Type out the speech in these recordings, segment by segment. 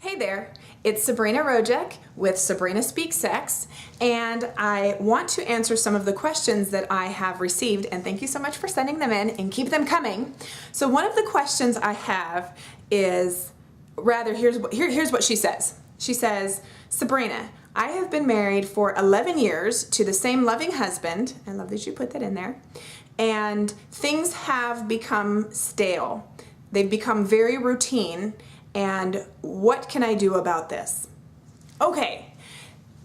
Hey there, it's Sabrina Rojek with Sabrina Speaks Sex, and I want to answer some of the questions that I have received, and thank you so much for sending them in, and keep them coming. So one of the questions I have is, here's what she says. She says, Sabrina, I have been married for 11 years to the same loving husband, I love that you put that in there, and things have become stale. They've become very routine. And what can I do about this? Okay,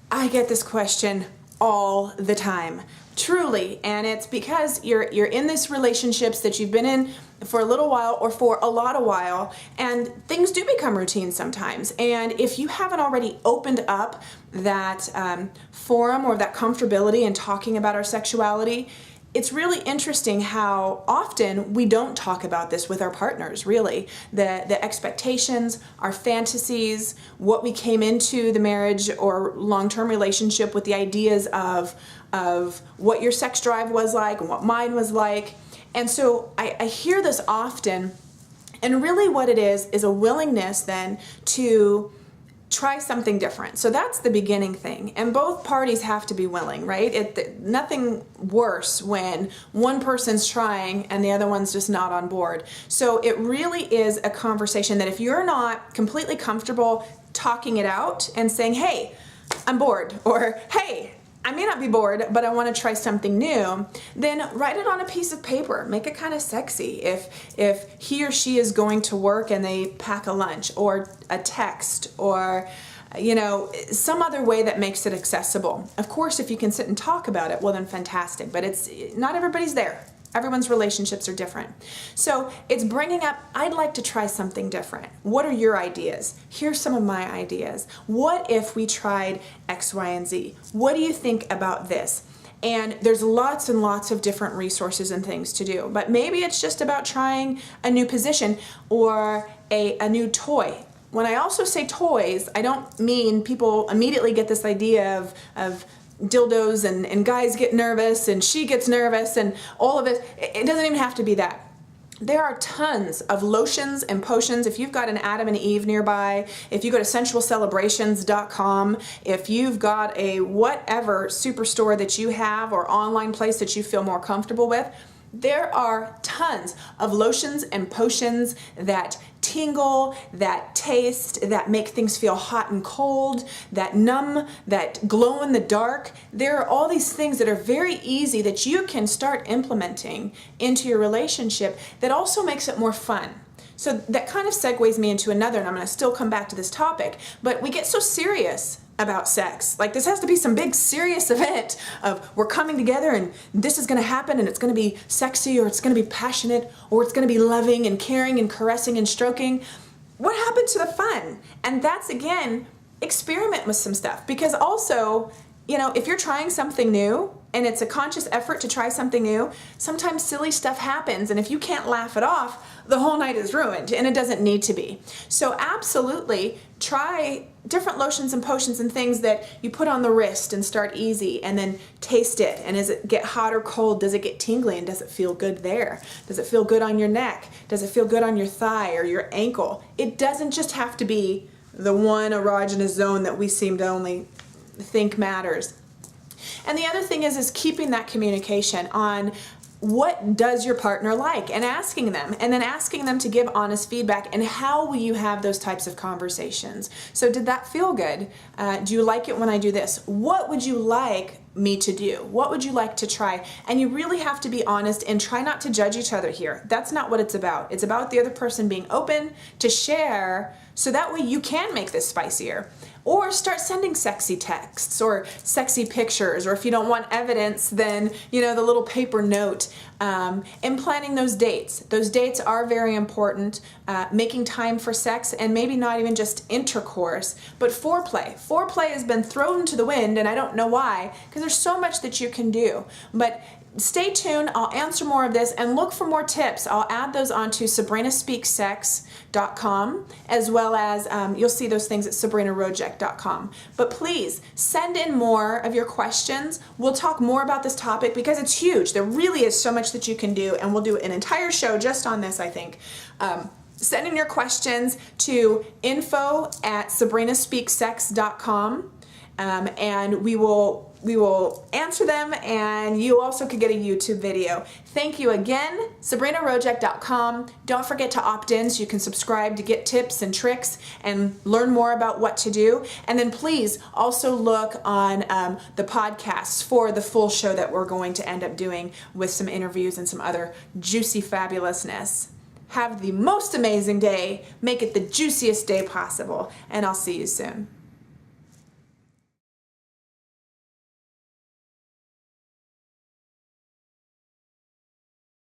I get this question all the time, truly, and it's because you're in these relationships that you've been in for a little while or for a lot of while, and things do become routine sometimes. And if you haven't already opened up that forum or that comfortability in talking about our sexuality, it's really interesting how often we don't talk about this with our partners, really. The expectations, our fantasies, what we came into the marriage or long-term relationship with, the ideas of what your sex drive was like and what mine was like. And so I hear this often, and really what it is a willingness then to try something different. So that's the beginning thing, and both parties have to be willing, right? Nothing worse when one person's trying and the other one's just not on board. So it really is a conversation that if you're not completely comfortable talking it out and saying, hey, I'm bored, or hey, I may not be bored, but I want to try something new, then write it on a piece of paper. Make it kind of sexy. If he or she is going to work and they pack a lunch or a text or some other way that makes it accessible. Of course, if you can sit and talk about it, well then fantastic, but not everybody's there. Everyone's relationships are different. So it's bringing up, I'd like to try something different. What are your ideas? Here's some of my ideas. What if we tried X, Y, and Z? What do you think about this? And there's lots and lots of different resources and things to do. But maybe it's just about trying a new position or a new toy. When I also say toys, I don't mean people immediately get this idea of dildos and guys get nervous and she gets nervous and all of it. It doesn't even have to be that. There are tons of lotions and potions. If you've got an Adam and Eve nearby, if you go to sensualcelebrations.com, if you've got a whatever superstore that you have or online place that you feel more comfortable with, there are tons of lotions and potions that tingle, that taste, that make things feel hot and cold, that numb, that glow in the dark. There are all these things that are very easy that you can start implementing into your relationship that also makes it more fun. So that kind of segues me into another, and I'm going to still come back to this topic, but we get so serious about sex. Like, this has to be some big serious event of we're coming together and this is going to happen and it's going to be sexy or it's going to be passionate or it's going to be loving and caring and caressing and stroking. What happened to the fun? And that's, again, experiment with some stuff, because also, if you're trying something new and it's a conscious effort to try something new, sometimes silly stuff happens, and if you can't laugh it off, the whole night is ruined, and it doesn't need to be. So absolutely try different lotions and potions and things that you put on the wrist and start easy, and then taste it. And does it get hot or cold? Does it get tingly? And does it feel good there? Does it feel good on your neck? Does it feel good on your thigh or your ankle? It doesn't just have to be the one erogenous zone that we seem to only think matters. And the other thing is keeping that communication on what does your partner like, and asking them, and then asking them to give honest feedback, and how will you have those types of conversations. So did that feel good? Do you like it when I do this? What would you like me to do? What would you like to try? And you really have to be honest and try not to judge each other here. That's not what it's about. It's about the other person being open to share, so that way you can make this spicier. Or start sending sexy texts or sexy pictures, or if you don't want evidence, then the little paper note, and planning those dates. Those dates are very important. Making time for sex, and maybe not even just intercourse, but foreplay. Foreplay has been thrown to the wind, and I don't know why, because there's so much that you can do. But stay tuned. I'll answer more of this, and look for more tips. I'll add those onto sabrinasex.com, as well as you'll see those things at sabrinarojek.com. But please send in more of your questions. We'll talk more about this topic because it's huge. There really is so much that you can do, and we'll do an entire show just on this, I think. send in your questions to info@sabrinaspeaksex.com, and we will answer them, and you also could get a YouTube video. Thank you again, sabrinarojek.com. Don't forget to opt in so you can subscribe to get tips and tricks and learn more about what to do. And then please also look on the podcasts for the full show that we're going to end up doing with some interviews and some other juicy fabulousness. Have the most amazing day. Make it the juiciest day possible, and I'll see you soon.